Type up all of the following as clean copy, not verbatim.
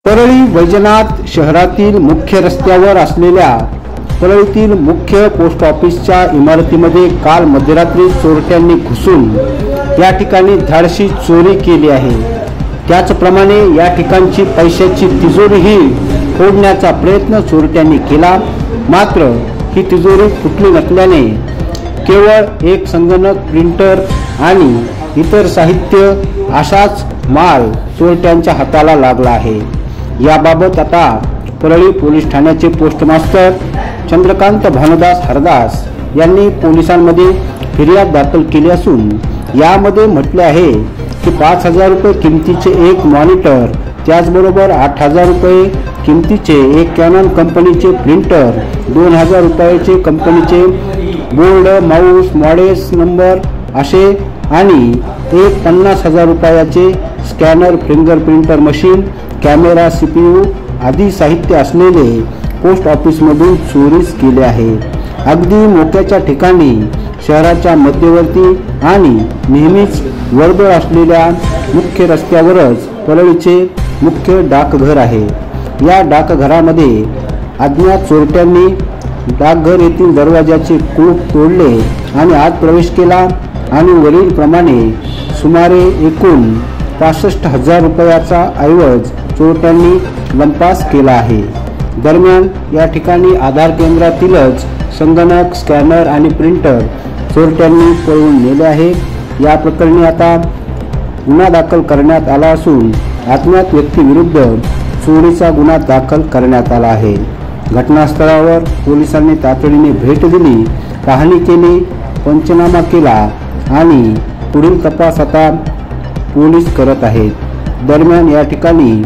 परळी वैजनाथ शहरातील मुख्य रस्त्यावर असलेल्या परळीतील मुख्य पोस्ट ऑफिसच्या इमारतीमध्ये काल मध्यरात्री चोरट्यांनी घुसून या ठिकाणी धाडसी चोरी केली आहे। त्याचप्रमाणे या ठिकाणची पैशाची तिजोरीही फोडण्याचा प्रयत्न चोरट्यांनी केला, मात्र ही तिजोरी फुटली नसल्याने केवळ एक संगणक, प्रिंटर आणि इतर साहित्य असाच माल चोरट्यांच्या हाताला लागला आहे। याबाबत आता परळी पोलीस ठाण्याचे पोस्ट मास्टर चंद्रकांत भानुदास हरदास यांनी पोलिसांमध्ये फिर्याद दाखल केली असून यामध्ये म्हटले आहे की 5,000 रुपये किमतीचे एक मॉनिटर, त्याचबरोबर 8,000 रुपये किमतीचे एक कॅनन कंपनीचे प्रिंटर, 2,000 रुपयाचे कंपनीचे बोर्ड, माऊस, मॉडेल्स नंबर असे आणि एक 50,000 रुपयाचे scanner, finger printer machine, camera, CPU आदी साहित्य असलेले पोस्ट ऑफिसमधून चोरीस केले आहे। अगदी मोक्याच्या ठिकाणी शहराच्या मध्यवर्ती आणि नेहमीच वर्दळ असलेल्या मुख्य रस्त्यावरच परळीचे मुख्य डाकघर आहे। या डाकघरामध्ये अज्ञात चोरट्यांनी डाकघर येथील दरवाजाचे कुलूप तोडले आणि आत प्रवेश केला आणि वरील प्रमाणे सुमारे एकूण 65,000 रुपयाचा ऐवज चोरट्यांनी लंपास केला आहे। दरम्यान या ठिकाणी आधार केंद्रातीलच संगणक, स्कॅनर आणि प्रिंटर चोरट्यांनी पळवून नेले आहे। या प्रकरणी आता गुन्हा दाखल करण्यात आला असून अज्ञात व्यक्तीविरुद्ध चोरीचा गुन्हा दाखल करण्यात आला आहे। घटनास्थळावर पोलिसांनी तातडीने भेट दिली, पाहणी केली, पंचनामा केला आणि पुढील तपास आता पोलीस करत आहेत। दरम्यान या ठिकाणी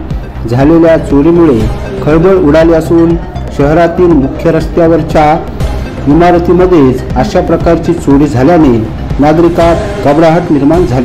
झालेल्या चोरीमुळे खळबळ उडाली असून शहरातील मुख्य रस्त्यावरच्या इमारतीमध्येच अशा प्रकारची चोरी झाल्याने नागरिकात घबराहट निर्माण झाली।